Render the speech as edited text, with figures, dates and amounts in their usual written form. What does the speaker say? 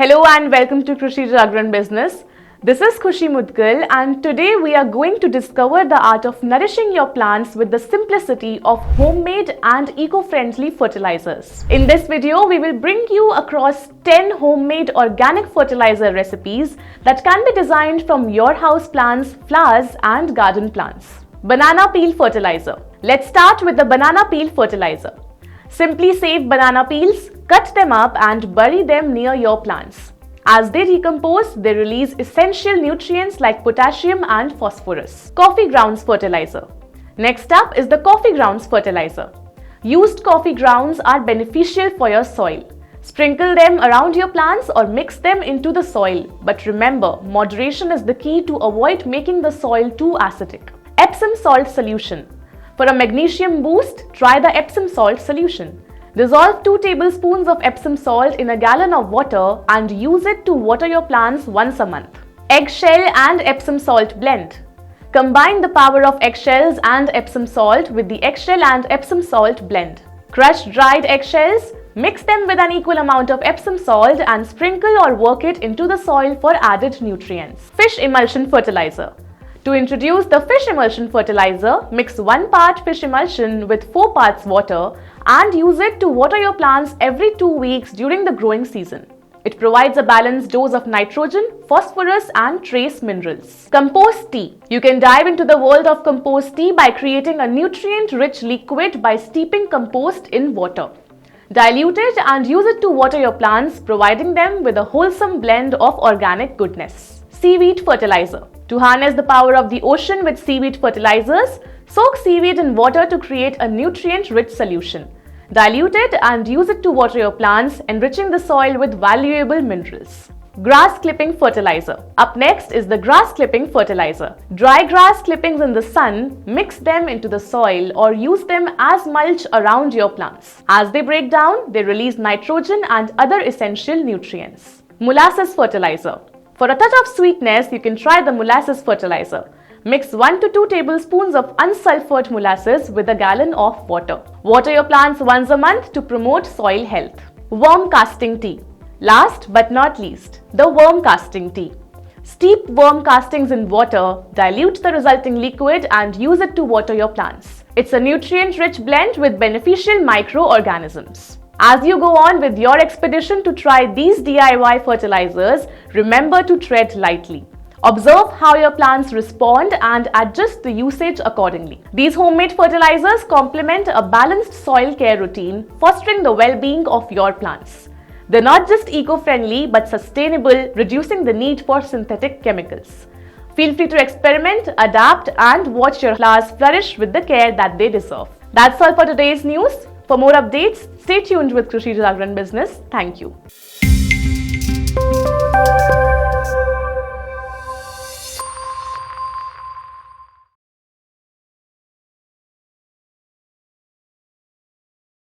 Hello and welcome to Krishi Jagran Business. This is Krishi and today we are going to discover the art of nourishing your plants with the simplicity of homemade and eco-friendly fertilizers. In this video, we will bring you across 10 homemade organic fertilizer recipes that can be designed from your house plants, flowers and garden plants. Banana peel fertilizer. Let's start with the banana peel fertilizer. Simply save banana peels, cut them up and bury them near your plants. As they decompose, they release essential nutrients like potassium and phosphorus. Coffee grounds fertilizer. Next up is the coffee grounds fertilizer. Used coffee grounds are beneficial for your soil. Sprinkle them around your plants or mix them into the soil. But remember, moderation is the key to avoid making the soil too acidic. Epsom salt solution. For a magnesium boost, try the Epsom salt solution. Dissolve 2 tablespoons of Epsom salt in a gallon of water and use it to water your plants once a month. Eggshell and Epsom salt blend. Combine the power of eggshells and Epsom salt with the eggshell and Epsom salt blend. Crush dried eggshells, mix them with an equal amount of Epsom salt and sprinkle or work it into the soil for added nutrients. Fish emulsion fertilizer. To introduce the fish emulsion fertilizer, mix 1 part fish emulsion with 4 parts water and use it to water your plants every 2 weeks during the growing season. It provides a balanced dose of nitrogen, phosphorus and trace minerals. Compost tea. You can dive into the world of compost tea by creating a nutrient-rich liquid by steeping compost in water. Dilute it and use it to water your plants, providing them with a wholesome blend of organic goodness. Seaweed fertilizer. To harness the power of the ocean with seaweed fertilizers, soak seaweed in water to create a nutrient-rich solution. Dilute it and use it to water your plants, enriching the soil with valuable minerals. Grass clipping fertilizer. Up next is the grass clipping fertilizer. Dry grass clippings in the sun, mix them into the soil or use them as mulch around your plants. As they break down, they release nitrogen and other essential nutrients. Molasses fertilizer. For a touch of sweetness, you can try the molasses fertilizer. Mix 1 to 2 tablespoons of unsulfured molasses with a gallon of water. Water your plants once a month to promote soil health. Worm casting tea. Last but not least, the worm casting tea. Steep worm castings in water, dilute the resulting liquid and use it to water your plants. It's a nutrient-rich blend with beneficial microorganisms. As you go on with your expedition to try these DIY fertilizers, remember to tread lightly. Observe how your plants respond and adjust the usage accordingly. These homemade fertilizers complement a balanced soil care routine, fostering the well-being of your plants. They're not just eco-friendly but sustainable, reducing the need for synthetic chemicals. Feel free to experiment, adapt, and watch your flowers flourish with the care that they deserve. That's all for today's news. For more updates, stay tuned with Krishi Jagran Business. Thank you.